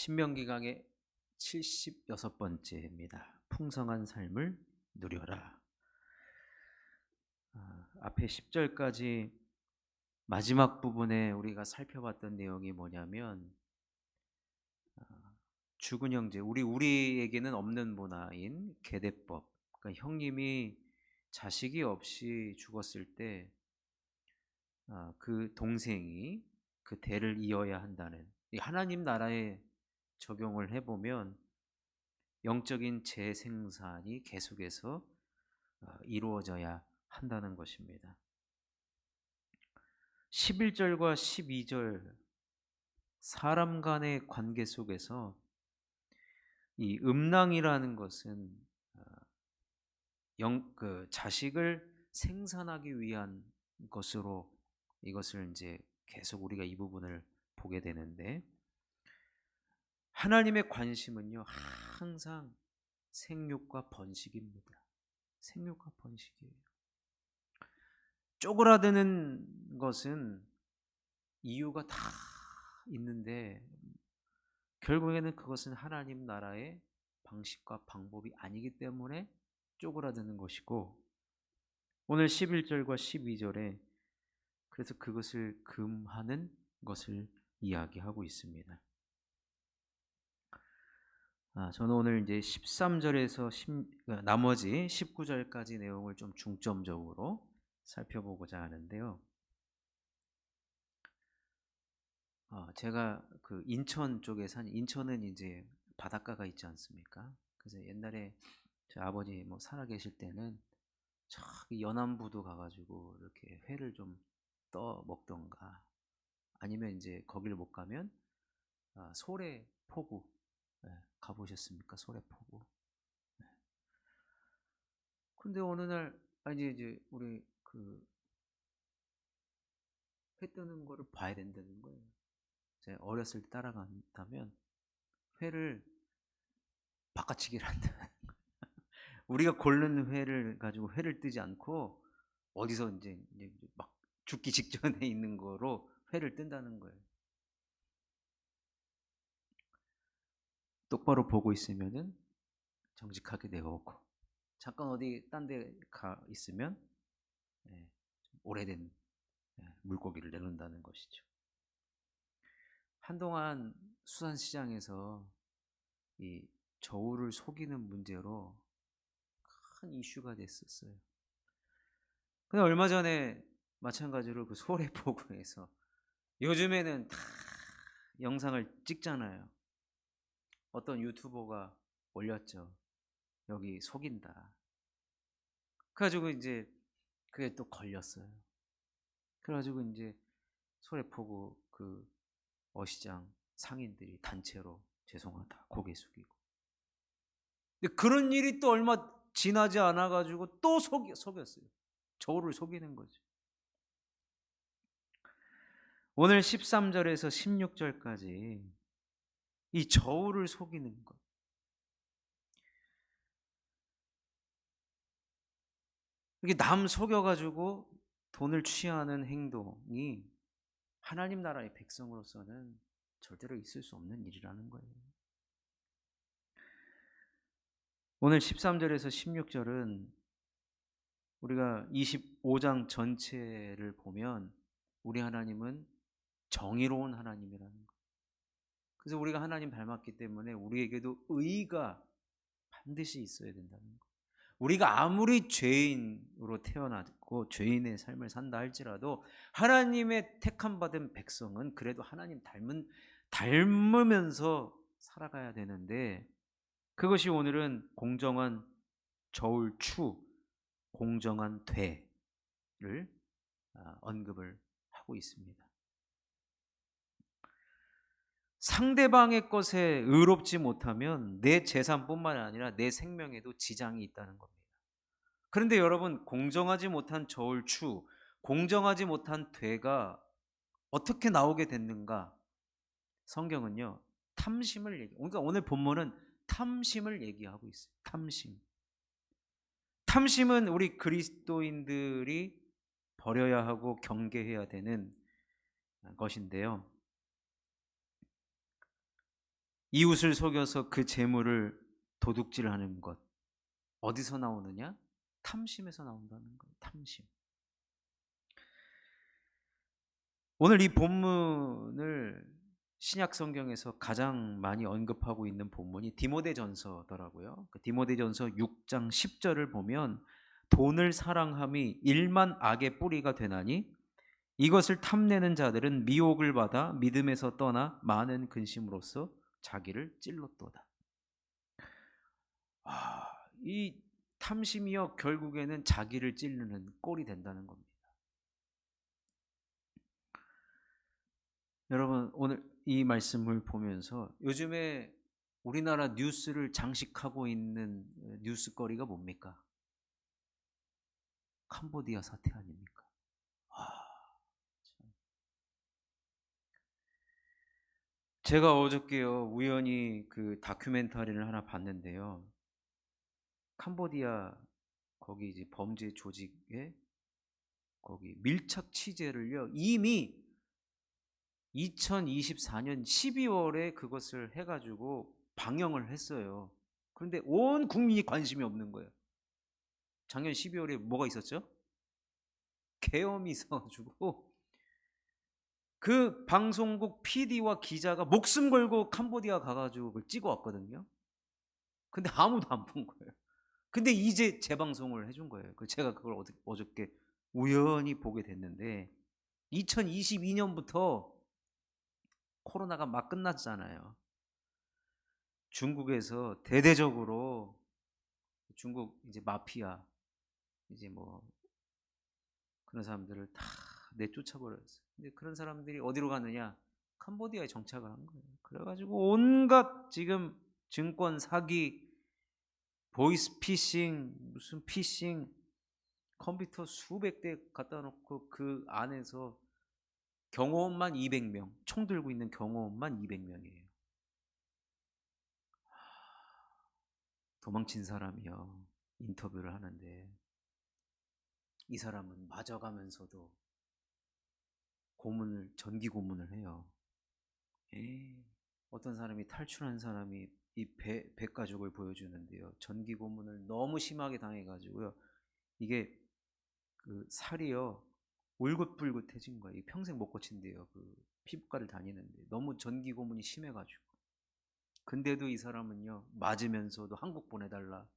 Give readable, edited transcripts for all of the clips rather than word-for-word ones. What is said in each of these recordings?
신명기 강의 76번째입니다. 풍성한 삶을 누려라. 앞에 10절까지 마지막 부분에 우리가 살펴봤던 내용이 뭐냐면 죽은 형제, 우리에게는 없는 문화인 계대법. 그러니까 형님이 자식이 없이 죽었을 때 그 동생이 그 대를 이어야 한다는, 이 하나님 나라에 적용을 해보면 영적인 재생산이 계속해서 이루어져야 한다는 것입니다. 11절과 12절, 사람 간의 관계 속에서 이 음란이라는 것은 자식을 생산하기 위한 것으로, 이것을 이제 계속 우리가 이 부분을 보게 되는데, 하나님의 관심은요 항상 생육과 번식입니다. 생육과 번식이에요. 쪼그라드는 것은 이유가 다 있는데 결국에는 그것은 하나님 나라의 방식과 방법이 아니기 때문에 쪼그라드는 것이고, 오늘 11절과 12절에 그래서 그것을 금하는 것을 이야기하고 있습니다. 저는 오늘 이제 13절에서 나머지 19절까지 내용을 좀 중점적으로 살펴보고자 하는데요. 제가 그 인천 쪽에 인천은 이제 바닷가가 있지 않습니까? 그래서 옛날에 제 아버지 살아 계실 때는 저기 연안부두 가가지고 이렇게 회를 좀 떠 먹던가, 아니면 이제 거기를 못 가면 소래포구, 가보셨습니까? 소래포구. 근데 어느 날 이제 우리 그 회 뜨는 거를 봐야 된다는 거예요. 제가 어렸을 때 따라간다면 회를 바꿔치기를 한다. 우리가 고른 회를 가지고 회를 뜨지 않고 어디서 이제 막 죽기 직전에 있는 거로 회를 뜬다는 거예요. 똑바로 보고 있으면은 정직하게 내어오고, 잠깐 어디 딴 데 가 있으면 좀 오래된 물고기를 내놓는다는 것이죠. 한동안 수산시장에서 이 저울을 속이는 문제로 큰 이슈가 됐었어요. 근데 얼마 전에 마찬가지로 그 소래포구에서, 요즘에는 다 영상을 찍잖아요. 어떤 유튜버가 올렸죠. 여기 속인다. 그래가지고 이제 그게 또 걸렸어요. 그래가지고 이제 소래포구 그 어시장 상인들이 단체로 죄송하다 고개 숙이고. 근데 그런 일이 또 얼마 지나지 않아가지고 또 속였어요. 저울을 속이는 거죠. 오늘 13절에서 16절까지 이 저울을 속이는 것. 이게 남 속여가지고 돈을 취하는 행동이 하나님 나라의 백성으로서는 절대로 있을 수 없는 일이라는 거예요. 오늘 13절에서 16절은 우리가 25장 전체를 보면 우리 하나님은 정의로운 하나님이라는 거. 그래서 우리가 하나님 닮았기 때문에 우리에게도 의가 반드시 있어야 된다는 거. 우리가 아무리 죄인으로 태어났고 죄인의 삶을 산다 할지라도 하나님의 택함 받은 백성은 그래도 하나님 닮으면서 살아가야 되는데, 그것이 오늘은 공정한 저울추, 공정한 되를 언급을 하고 있습니다. 상대방의 것에 의롭지 못하면 내 재산뿐만 아니라 내 생명에도 지장이 있다는 겁니다. 그런데 여러분, 공정하지 못한 저울추, 공정하지 못한 되가 어떻게 나오게 됐는가? 성경은요, 그러니까 오늘 본문은 탐심을 얘기하고 있어요. 탐심. 탐심은 우리 그리스도인들이 버려야 하고 경계해야 되는 것인데요. 이웃을 속여서 그 재물을 도둑질하는 것. 어디서 나오느냐? 탐심에서 나온다는 거예요. 탐심. 오늘 이 본문을 신약 성경에서 가장 많이 언급하고 있는 본문이 디모데전서더라고요. 그 디모데전서 6장 10절을 보면 돈을 사랑함이 일만 악의 뿌리가 되나니 이것을 탐내는 자들은 미혹을 받아 믿음에서 떠나 많은 근심으로써 자기를 찔렀도다. 이 탐심이요 결국에는 자기를 찌르는 꼴이 된다는 겁니다. 여러분 오늘 이 말씀을 보면서 요즘에 우리나라 뉴스를 장식하고 있는 뉴스거리가 뭡니까? 캄보디아 사태 아닙니까? 참. 제가 어저께요 우연히 그 다큐멘터리를 하나 봤는데요. 캄보디아 거기 이제 범죄 조직의 거기 밀착 취재를요 이미 2024년 12월에 그것을 해가지고 방영을 했어요. 그런데 온 국민이 관심이 없는 거예요. 작년 12월에 뭐가 있었죠? 계엄이 있어가지고 그 방송국 PD와 기자가 목숨 걸고 캄보디아 가가지고 그걸 찍어왔거든요. 근데 아무도 안 본 거예요. 근데 이제 재방송을 해준 거예요. 제가 그걸 어저께 우연히 보게 됐는데 2022년부터 코로나가 막 끝났잖아요. 중국에서 대대적으로 중국 이제 마피아 이제 뭐 그런 사람들을 다 내쫓아 버렸어요. 근데 그런 사람들이 어디로 가느냐? 캄보디아에 정착을 한 거예요. 그래가지고 온갖 지금 증권 사기, 보이스 피싱, 무슨 피싱, 컴퓨터 수백 대 갖다 놓고 그 안에서 경호원만 200명, 총 들고 있는 경호원만 200명이에요. 도망친 사람이요. 인터뷰를 하는데 이 사람은 맞아가면서도 고문을 전기 고문을 해요. 에이, 어떤 사람이 탈출한 사람이 이 배 가죽을 보여주는데요. 전기 고문을 너무 심하게 당해가지고요. 이게 그 살이요 울긋불긋해진 거예요. 평생 못 고친대요. 그 피부과를 다니는데 너무 전기 고문이 심해가지고. 근데도 이 사람은요 맞으면서도 한국 보내달라.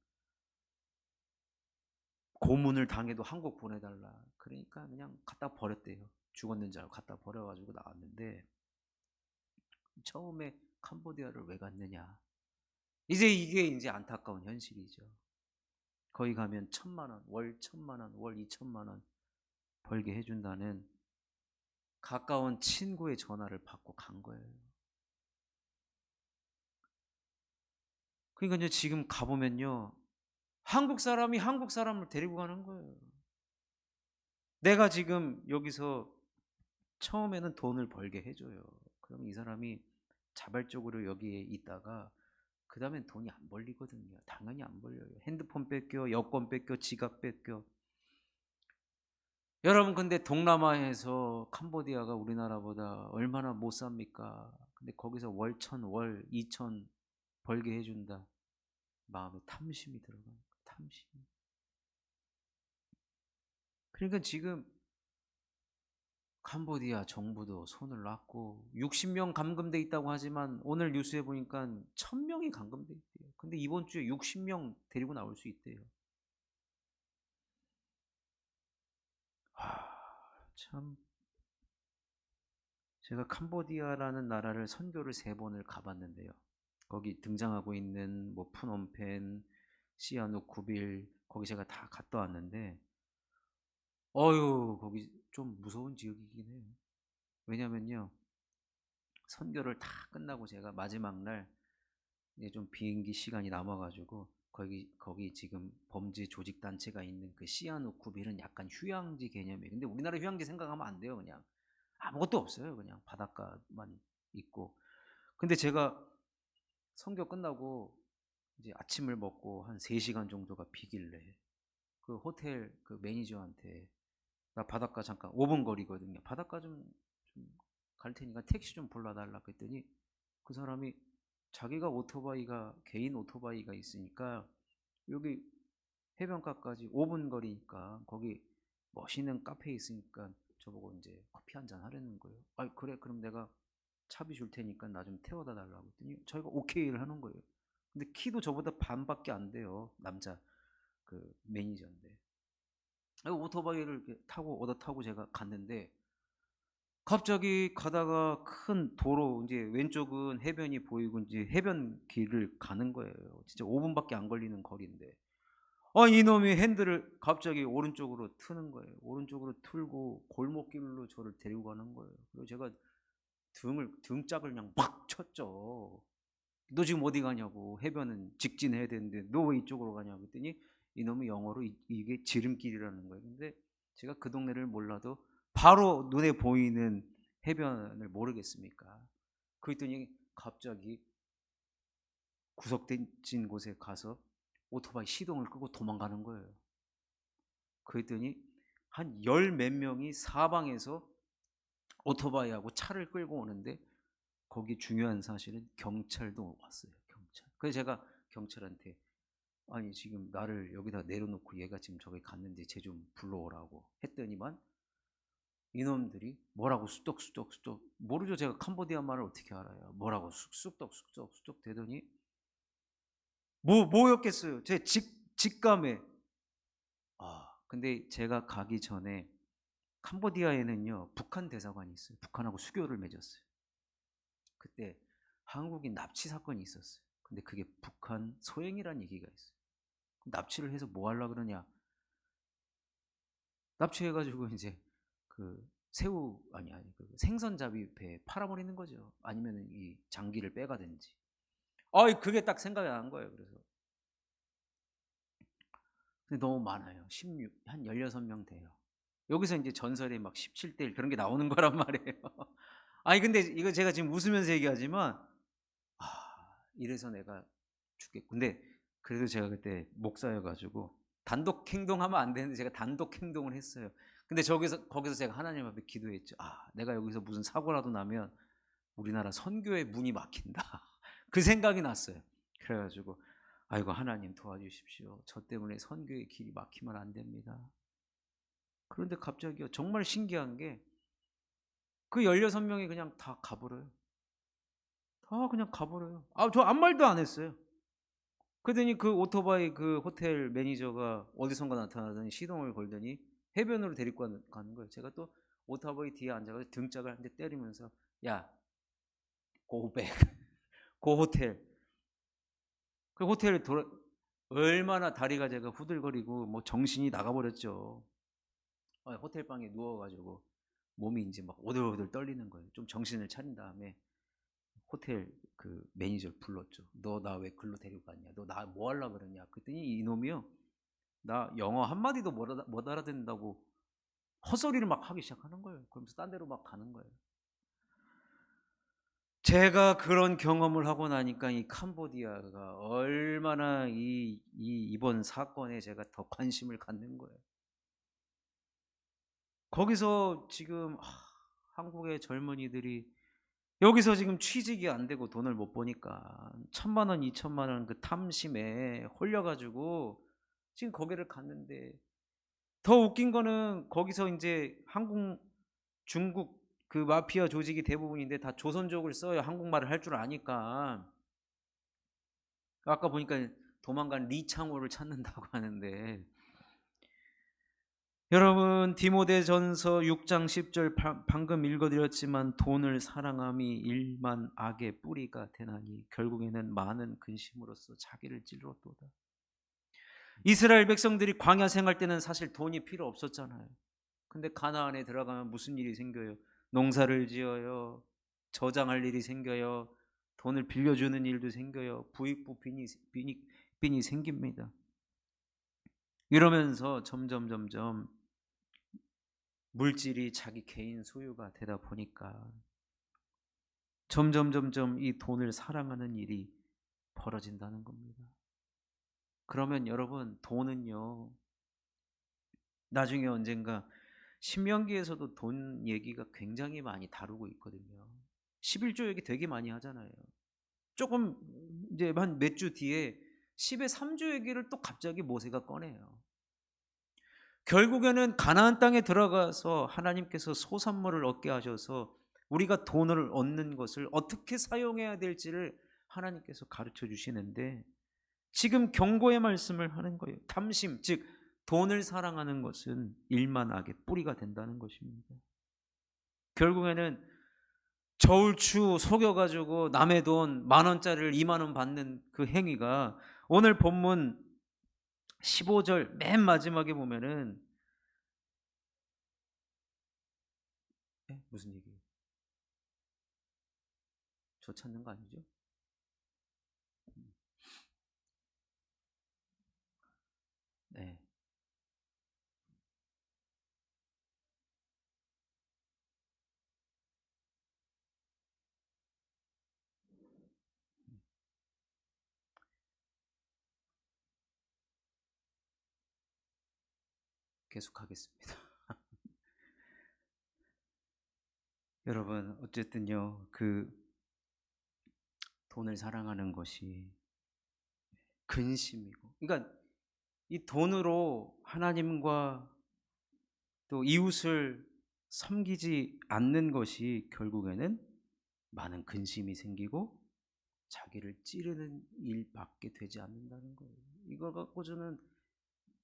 고문을 당해도 한국 보내달라. 그러니까 그냥 갖다 버렸대요. 죽었는 줄 알고 갖다 버려가지고 나왔는데 처음에 캄보디아를 왜 갔느냐. 이제 이게 이제 안타까운 현실이죠. 거기 가면 1,000만 원, 월 1,000만 원, 월 2,000만 원 벌게 해준다는 가까운 친구의 전화를 받고 간 거예요. 그러니까 이제 지금 가보면요. 한국 사람이 한국 사람을 데리고 가는 거예요. 내가 지금 여기서 처음에는 돈을 벌게 해줘요. 그럼 이 사람이 자발적으로 여기에 있다가 그 다음엔 돈이 안 벌리거든요. 당연히 안 벌려요. 핸드폰 뺏겨, 여권 뺏겨, 지갑 뺏겨. 여러분 근데 동남아에서 캄보디아가 우리나라보다 얼마나 못 삽니까? 근데 거기서 월 1,000, 월 2,000 벌게 해준다. 마음에 탐심이 들어가는 거예요. 탐심. 그러니까 지금 캄보디아 정부도 손을 놨고 60명 감금돼 있다고 하지만 오늘 뉴스에 보니까 1,000명이 감금돼 있대요. 근데 이번 주에 60명 데리고 나올 수 있대요. 참 제가 캄보디아라는 나라를 선교를 3번을 가봤는데요. 거기 등장하고 있는 뭐 푸놈펜, 시아누쿠빌 거기 제가 다 갔다 왔는데 거기 좀 무서운 지역이긴 해요. 왜냐면요. 선교를 다 끝나고 제가 마지막 날 이제 좀 비행기 시간이 남아가지고 거기 지금 범죄 조직 단체가 있는 그 시아누쿠빌은 약간 휴양지 개념이에요. 근데 우리나라 휴양지 생각하면 안 돼요. 그냥 아무것도 없어요. 그냥 바닷가만 있고. 근데 제가 선교 끝나고 이제 아침을 먹고 한 3시간 정도가 비길래 그 호텔 그 매니저한테 나 바닷가 잠깐 5분 거리거든요. 바닷가 좀 갈 테니까 택시 좀 불러달라 그랬더니 그 사람이 자기가 오토바이가 개인 오토바이가 있으니까 여기 해변가까지 5분 거리니까 거기 멋있는 카페에 있으니까 저보고 이제 커피 한잔 하려는 거예요. 아 그래 그럼 내가 차비 줄 테니까 나 좀 태워다 달라고 했더니 저희가 오케이를 하는 거예요. 근데 키도 저보다 반밖에 안 돼요. 남자 그 매니저인데. 오토바이를 이렇게 타고 얻어 타고 제가 갔는데 갑자기 가다가 큰 도로 이제 왼쪽은 해변이 보이고 이제 해변 길을 가는 거예요. 진짜 5분밖에 안 걸리는 거리인데 이놈이 핸들을 갑자기 오른쪽으로 트는 거예요. 오른쪽으로 틀고 골목길로 저를 데리고 가는 거예요. 그리고 제가 등짝을 그냥 막 쳤죠. 너 지금 어디 가냐고. 해변은 직진해야 되는데 너 왜 이쪽으로 가냐고 그랬더니 이놈이 영어로 이게 지름길이라는 거예요. 근데 제가 그 동네를 몰라도 바로 눈에 보이는 해변을 모르겠습니까? 그랬더니 갑자기 구석진 곳에 가서 오토바이 시동을 끄고 도망가는 거예요. 그랬더니 한 열 몇 명이 사방에서 오토바이하고 차를 끌고 오는데 거기 중요한 사실은 경찰도 왔어요. 경찰. 그래서 제가 경찰한테 아니 지금 나를 여기다 내려놓고 얘가 지금 저기 갔는데 쟤 좀 불러오라고 했더니만 이놈들이 뭐라고 쑥덕쑥덕 모르죠. 제가 캄보디아 말을 어떻게 알아요. 뭐라고 쑥덕 되더니 뭐였겠어요. 제 직감에 근데 제가 가기 전에 캄보디아에는요 북한 대사관이 있어요. 북한하고 수교를 맺었어요. 그때 한국인 납치 사건이 있었어요. 근데 그게 북한 소행이라는 얘기가 있어요. 납치를 해서 뭐 하려고 그러냐. 납치해가지고 이제 그 새우 아니 그 생선잡이 배에 팔아버리는 거죠. 아니면 이 장기를 빼가든지. 그게 딱 생각이 난 거예요. 그래서 근데 너무 많아요. 16, 한 16명 돼요. 여기서 이제 전설에 막 17대 1 그런 게 나오는 거란 말이에요. 아니 근데 이거 제가 지금 웃으면서 얘기하지만 이래서 내가 죽겠고. 근데 그래도 제가 그때 목사여가지고 단독 행동하면 안 되는데 제가 단독 행동을 했어요. 근데 거기서 제가 하나님 앞에 기도했죠. 내가 여기서 무슨 사고라도 나면 우리나라 선교의 문이 막힌다. 그 생각이 났어요. 그래가지고 아이고 하나님 도와주십시오. 저 때문에 선교의 길이 막히면 안 됩니다. 그런데 갑자기요 정말 신기한 게 그 16명이 그냥 다 가버려요. 다 그냥 가버려요. 저 아무 말도 안 했어요. 그러더니 그 오토바이 그 호텔 매니저가 어디선가 나타나더니 시동을 걸더니 해변으로 데리고 가는 거예요. 제가 또 오토바이 뒤에 앉아서 등짝을 한 대 때리면서 야, 고백, 고 호텔. 그 호텔에 얼마나 다리가 제가 후들거리고 뭐 정신이 나가버렸죠. 호텔 방에 누워가지고 몸이 이제 막 오들오들 떨리는 거예요. 좀 정신을 차린 다음에 호텔 그 매니저를 불렀죠. 너 나 왜 글로 데리고 갔냐? 너 나 뭐 하려고 그러냐? 그랬더니 이놈이요. 나 영어 한마디도 못 알아듣는다고 헛소리를 막 하기 시작하는 거예요. 그러면서 딴 데로 막 가는 거예요. 제가 그런 경험을 하고 나니까 이 캄보디아가 얼마나 이번 사건에 제가 더 관심을 갖는 거예요. 거기서 지금 한국의 젊은이들이 여기서 지금 취직이 안 되고 돈을 못 버니까 1,000만 원, 2,000만 원 그 탐심에 홀려가지고 지금 거기를 갔는데 더 웃긴 거는 거기서 이제 한국, 중국 그 마피아 조직이 대부분인데 다 조선족을 써요. 한국말을 할 줄 아니까. 아까 보니까 도망간 리창호를 찾는다고 하는데 여러분 디모데전서 6장 10절 방금 읽어드렸지만 돈을 사랑함이 일만 악의 뿌리가 되나니 결국에는 많은 근심으로써 자기를 찔렀도다. 이스라엘 백성들이 광야 생활 때는 사실 돈이 필요 없었잖아요. 근데 가나안에 들어가면 무슨 일이 생겨요? 농사를 지어요. 저장할 일이 생겨요. 돈을 빌려주는 일도 생겨요. 부익부 빈이 생깁니다. 이러면서 점점 물질이 자기 개인 소유가 되다 보니까 점점 이 돈을 사랑하는 일이 벌어진다는 겁니다. 그러면 여러분 돈은요 나중에 언젠가 신명기에서도 돈 얘기가 굉장히 많이 다루고 있거든요. 11조 얘기 되게 많이 하잖아요. 조금 이제 한 몇 주 뒤에 10의 3조 얘기를 또 갑자기 모세가 꺼내요. 결국에는 가나안 땅에 들어가서 하나님께서 소산물을 얻게 하셔서 우리가 돈을 얻는 것을 어떻게 사용해야 될지를 하나님께서 가르쳐 주시는데, 지금 경고의 말씀을 하는 거예요. 탐심, 즉 돈을 사랑하는 것은 일만 악의 뿌리가 된다는 것입니다. 결국에는 저울추 속여가지고 남의 돈 10,000원짜리를 20,000원 받는 그 행위가 오늘 본문 15절 맨 마지막에 보면은 무슨 얘기예요? 저 찾는 거 아니죠? 네. 계속하겠습니다. 여러분, 어쨌든요, 그 돈을 사랑하는 것이 근심이고, 그러니까 이 돈으로 하나님과 또 이웃을 섬기지 않는 것이 결국에는 많은 근심이 생기고 자기를 찌르는 일밖에 되지 않는다는 거예요. 이거 갖고 저는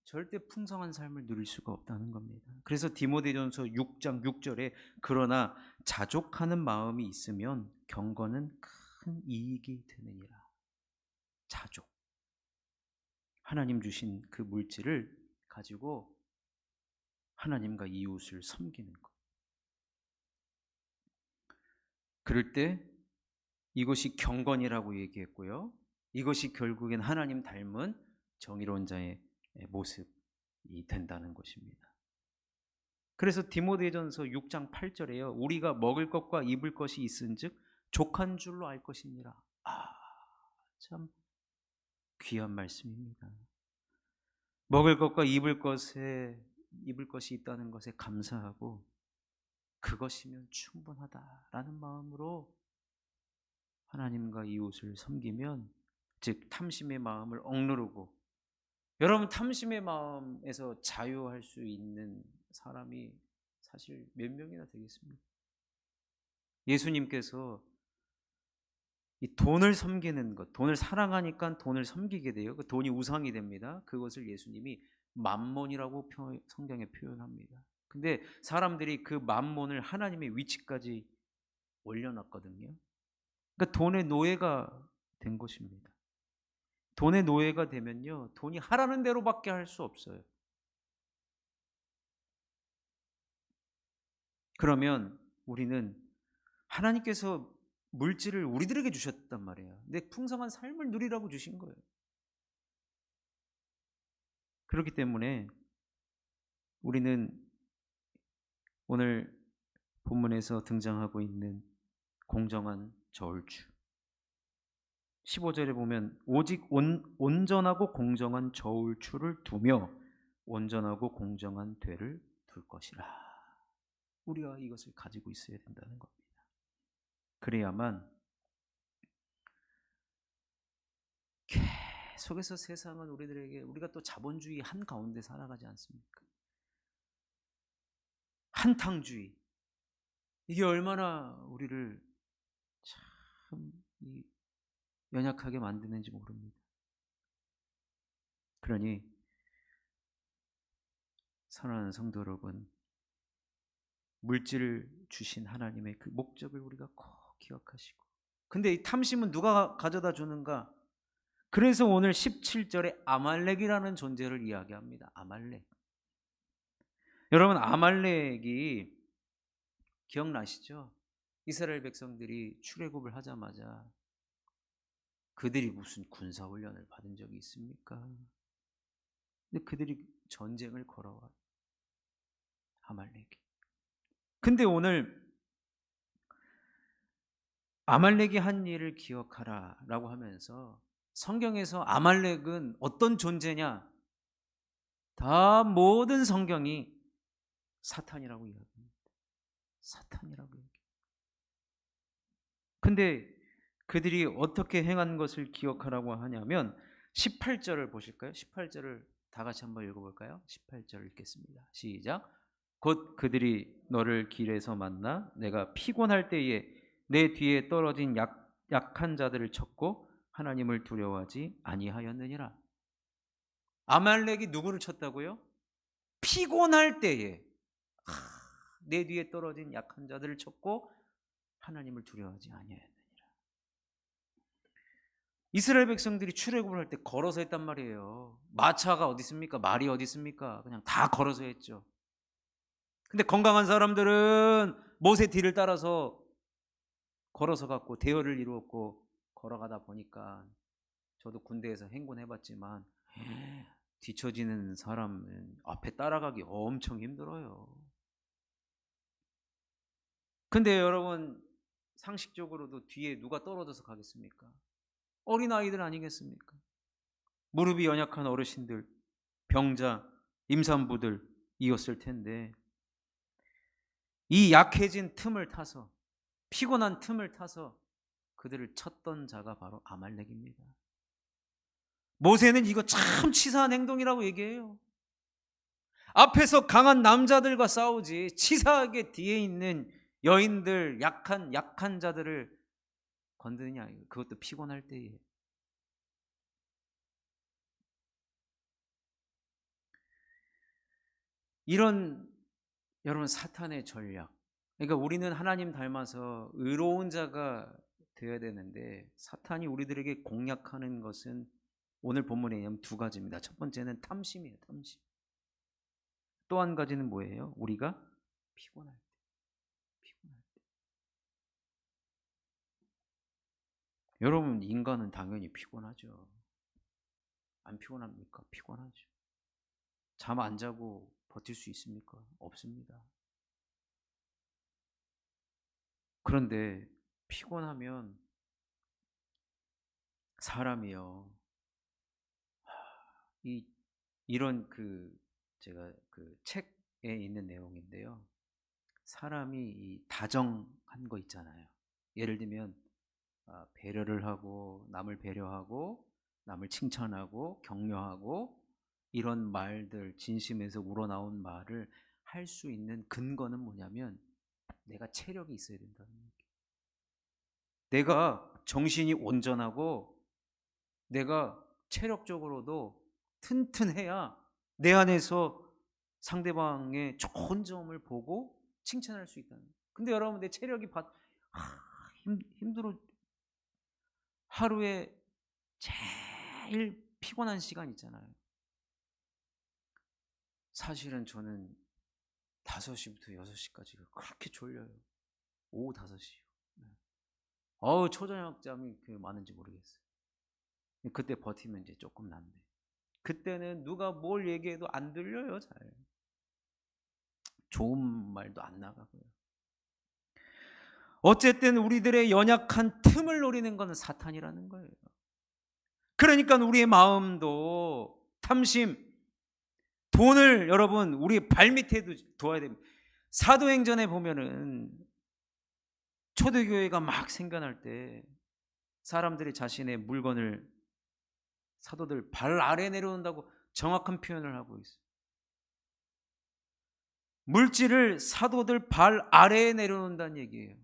절대 풍성한 삶을 누릴 수가 없다는 겁니다. 그래서 디모데전서 6장 6절에 그러나 자족하는 마음이 있으면 경건은 큰 이익이 되느니라. 자족. 하나님 주신 그 물질을 가지고 하나님과 이웃을 섬기는 것. 그럴 때 이것이 경건이라고 얘기했고요. 이것이 결국엔 하나님 닮은 정의로운 자의 모습이 된다는 것입니다. 그래서 디모데전서 6장 8절에요. 우리가 먹을 것과 입을 것이 있은즉 족한 줄로 알 것이니라. 참 귀한 말씀입니다. 먹을 것과 입을 것이 있다는 것에 감사하고 그것이면 충분하다라는 마음으로 하나님과 이웃을 섬기면, 즉 탐심의 마음을 억누르고, 여러분 탐심의 마음에서 자유할 수 있는 사람이 사실 몇 명이나 되겠습니까? 예수님께서 이 돈을 섬기는 것, 돈을 사랑하니까 돈을 섬기게 돼요. 그 돈이 우상이 됩니다. 그것을 예수님이 만몬이라고 성경에 표현합니다. 근데 사람들이 그 만몬을 하나님의 위치까지 올려놨거든요. 그러니까 돈의 노예가 된 것입니다. 돈의 노예가 되면요, 돈이 하라는 대로밖에 할 수 없어요. 그러면 우리는 하나님께서 물질을 우리들에게 주셨단 말이에요. 근데 풍성한 삶을 누리라고 주신 거예요. 그렇기 때문에 우리는 오늘 본문에서 등장하고 있는 공정한 저울추, 15절에 보면 오직 온전하고 공정한 저울추를 두며 온전하고 공정한 되를 둘 것이라. 우리가 이것을 가지고 있어야 된다는 겁니다. 그래야만 계속해서 세상은 우리들에게, 우리가 또 자본주의 한가운데 살아가지 않습니까? 한탕주의, 이게 얼마나 우리를 참 연약하게 만드는지 모릅니다. 그러니 사랑하는 성도 여러분, 물질을 주신 하나님의 그 목적을 우리가 꼭 기억하시고, 근데 이 탐심은 누가 가져다 주는가? 그래서 오늘 17절에 아말렉이라는 존재를 이야기합니다. 아말렉. 여러분, 아말렉이 기억나시죠? 이스라엘 백성들이 출애굽을 하자마자 그들이 무슨 군사훈련을 받은 적이 있습니까? 근데 그들이 전쟁을 걸어와요. 아말렉이. 근데 오늘 아말렉이 한 일을 기억하라 라고 하면서 성경에서 아말렉은 어떤 존재냐? 다 모든 성경이 사탄이라고 이야기합니다. 사탄이라고 얘기해요. 근데 그들이 어떻게 행한 것을 기억하라고 하냐면 18절을 보실까요? 18절을 다 같이 한번 읽어볼까요? 18절 읽겠습니다. 시작. 곧 그들이 너를 길에서 만나 내가 피곤할 때에 내 뒤에 떨어진 약한 자들을 쳤고 하나님을 두려워하지 아니하였느니라. 아말렉이 누구를 쳤다고요? 피곤할 때에 내 뒤에 떨어진 약한 자들을 쳤고 하나님을 두려워하지 아니하였느니라. 이스라엘 백성들이 출애굽을 할 때 걸어서 했단 말이에요. 마차가 어디 있습니까? 말이 어디 있습니까? 그냥 다 걸어서 했죠. 근데 건강한 사람들은 모세 뒤를 따라서 걸어서 갔고 대열을 이루었고 걸어가다 보니까 저도 군대에서 행군해 봤지만 뒤처지는 사람은 앞에 따라가기 엄청 힘들어요. 근데 여러분 상식적으로도 뒤에 누가 떨어져서 가겠습니까? 어린아이들 아니겠습니까? 무릎이 연약한 어르신들, 병자, 임산부들 이었을 텐데 이 약해진 틈을 타서 피곤한 틈을 타서 그들을 쳤던 자가 바로 아말렉입니다. 모세는 이거 참 치사한 행동이라고 얘기해요. 앞에서 강한 남자들과 싸우지 치사하게 뒤에 있는 여인들 약한 자들을 건드느냐. 그것도 피곤할 때에. 이런 여러분 사탄의 전략. 그러니까 우리는 하나님 닮아서 의로운 자가 되어야 되는데 사탄이 우리들에게 공략하는 것은 오늘 본문에 의하면 두 가지입니다. 첫 번째는 탐심이에요. 탐심. 또 한 가지는 뭐예요? 우리가 피곤할 때. 피곤할 때. 여러분 인간은 당연히 피곤하죠. 안 피곤합니까? 피곤하죠. 잠 안 자고 버틸 수 있습니까? 없습니다. 그런데 피곤하면 사람이요. 이 이런 제가 책에 있는 내용인데요. 사람이 이 다정한 거 있잖아요. 예를 들면 배려를 하고 남을 배려하고 남을 칭찬하고 격려하고 이런 말들 진심에서 우러나온 말을 할 수 있는 근거는 뭐냐면 내가 체력이 있어야 된다는 얘기예요. 내가 정신이 온전하고 내가 체력적으로도 튼튼해야 내 안에서 상대방의 좋은 점을 보고 칭찬할 수 있다는 거예요. 근데 여러분 내 체력이 힘들어. 하루에 제일 피곤한 시간 있잖아요. 사실은 저는 5시부터 6시까지가 그렇게 졸려요. 오후 5시요. 어우 초저녁잠이 많은지 모르겠어요. 그때 버티면 이제 조금 낫네. 그때는 누가 뭘 얘기해도 안 들려요. 잘 좋은 말도 안 나가고요. 어쨌든 우리들의 연약한 틈을 노리는 것은 사탄이라는 거예요. 그러니까 우리의 마음도 탐심, 돈을 여러분 우리 발밑에 둬야 됩니다. 사도행전에 보면은 초대교회가 막 생겨날 때 사람들이 자신의 물건을 사도들 발 아래 내려온다고 정확한 표현을 하고 있어요. 물질을 사도들 발 아래에 내려놓는다는 얘기예요.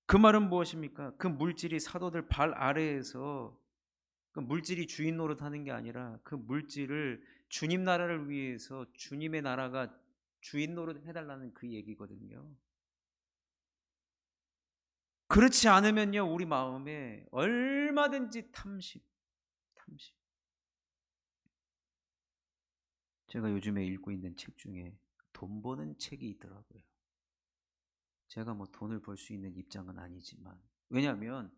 그 말은 무엇입니까? 그 물질이 사도들 발 아래에서 그 물질이 주인 노릇하는 게 아니라 그 물질을 주님 나라를 위해서 주님의 나라가 주인 노릇 해달라는 그 얘기거든요. 그렇지 않으면요 우리 마음에 얼마든지 탐심. 제가 요즘에 읽고 있는 책 중에 돈 버는 책이 있더라고요. 제가 뭐 돈을 벌 수 있는 입장은 아니지만 왜냐하면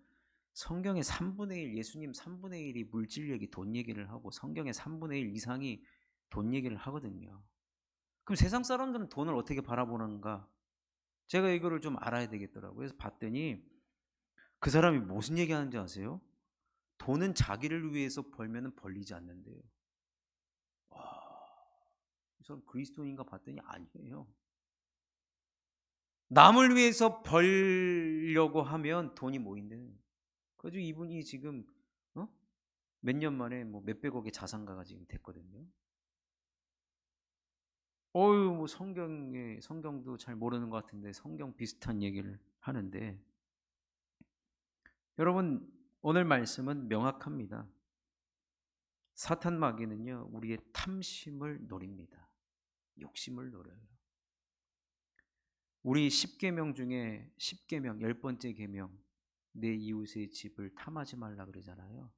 성경의 3분의 1 예수님 3분의 1이 물질 얘기 돈 얘기를 하고 성경의 3분의 1 이상이 돈 얘기를 하거든요. 그럼 세상 사람들은 돈을 어떻게 바라보는가? 제가 이거를 좀 알아야 되겠더라고요. 그래서 봤더니 그 사람이 무슨 얘기하는지 아세요? 돈은 자기를 위해서 벌면 벌리지 않는데요. 와, 이 사람 그리스도인가 봤더니 아니에요. 남을 위해서 벌려고 하면 돈이 모인대. 그래서 이분이 지금 몇 년 만에 뭐 몇백억의 자산가가 지금 됐거든요. 뭐 성경도 잘 모르는 것 같은데 성경 비슷한 얘기를 하는데, 여러분 오늘 말씀은 명확합니다. 사탄 마귀는요, 우리의 탐심을 노립니다. 욕심을 노려요. 우리 10계명 중에 10계명 10번째 계명, 내 이웃의 집을 탐하지 말라 그러잖아요.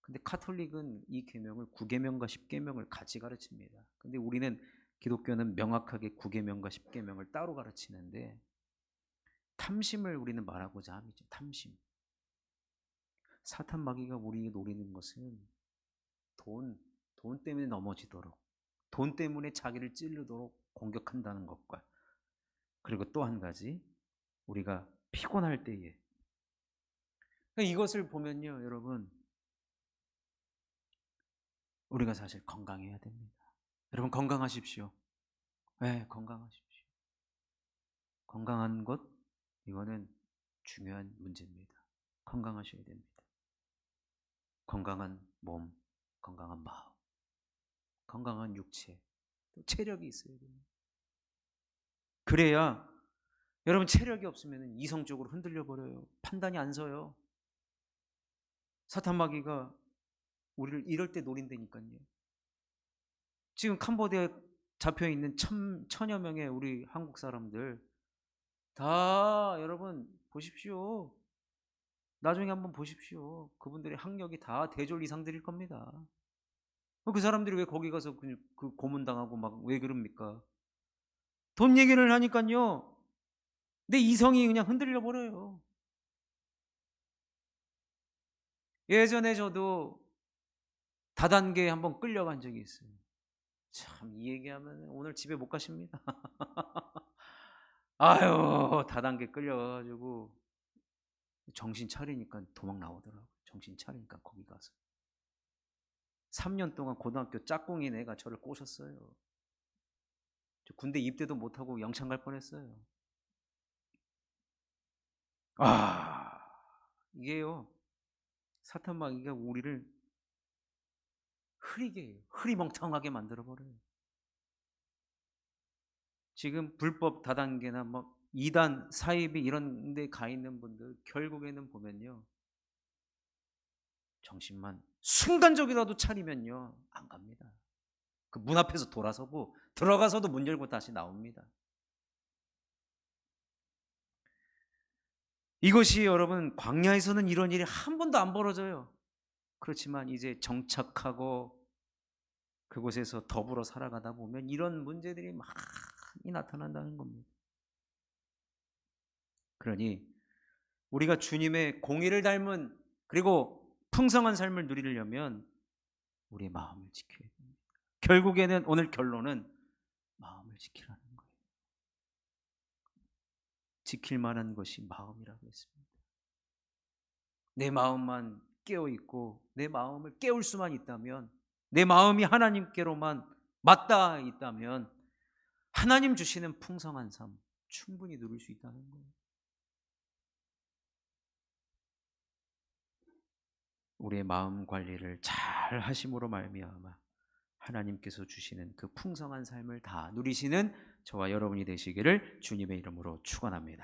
근데 카톨릭은 이 계명을 9계명과 10계명을 같이 가르칩니다. 근데 우리는 기독교는 명확하게 9계명과 10계명을 따로 가르치는데, 탐심을 우리는 말하고자 합니다. 탐심. 사탄 마귀가 우리 노리는 것은 돈 때문에 넘어지도록, 돈 때문에 자기를 찌르도록 공격한다는 것과, 그리고 또 한 가지, 우리가 피곤할 때에, 이것을 보면요, 여러분, 우리가 사실 건강해야 됩니다. 여러분 건강하십시오. 네, 건강하십시오. 건강한 것, 이거는 중요한 문제입니다. 건강하셔야 됩니다. 건강한 몸, 건강한 마음, 건강한 육체, 또 체력이 있어야 됩니다. 그래야, 여러분 체력이 없으면 이성적으로 흔들려 버려요. 판단이 안 서요. 사탄 마귀가 우리를 이럴 때 노린다니까요. 지금 캄보디아에 잡혀 있는 천여 명의 우리 한국 사람들 다, 여러분 보십시오. 나중에 한번 보십시오. 그분들의 학력이 다 대졸 이상들일 겁니다. 그 사람들이 왜 거기 가서 그 고문당하고 막 왜 그럽니까? 돈 얘기를 하니까요, 내 이성이 그냥 흔들려 버려요. 예전에 저도 다단계에 한번 끌려간 적이 있어요. 참, 이 얘기하면 오늘 집에 못 가십니다. 아유, 다단계 끌려가가지고 정신 차리니까 도망 나오더라고요. 정신 차리니까 거기 가서 3년 동안 고등학교 짝꿍인 애가 저를 꼬셨어요. 저 군대 입대도 못하고 영창 갈 뻔했어요. 이게요, 사탄 마귀가 우리를 흐리멍텅하게 만들어버려요. 지금 불법 다단계나 뭐 2단, 사이비 이런 데 가 있는 분들 결국에는 보면요, 정신만 순간적이라도 차리면요 안 갑니다. 그 문 앞에서 돌아서고 들어가서도 문 열고 다시 나옵니다. 이것이 여러분 광야에서는 이런 일이 한 번도 안 벌어져요. 그렇지만 이제 정착하고 그곳에서 더불어 살아가다 보면 이런 문제들이 많이 나타난다는 겁니다. 그러니 우리가 주님의 공의를 닮은, 그리고 풍성한 삶을 누리려면 우리의 마음을 지켜야 됩니다. 결국에는 오늘 결론은 마음을 지키라는 거예요. 지킬 만한 것이 마음이라고 했습니다. 내 마음만 깨어있고 내 마음을 깨울 수만 있다면, 내 마음이 하나님께로만 맞닿아 있다면 하나님 주시는 풍성한 삶 충분히 누릴 수 있다는 거예요. 우리의 마음 관리를 잘 하심으로 말미암아 하나님께서 주시는 그 풍성한 삶을 다 누리시는 저와 여러분이 되시기를 주님의 이름으로 축원합니다.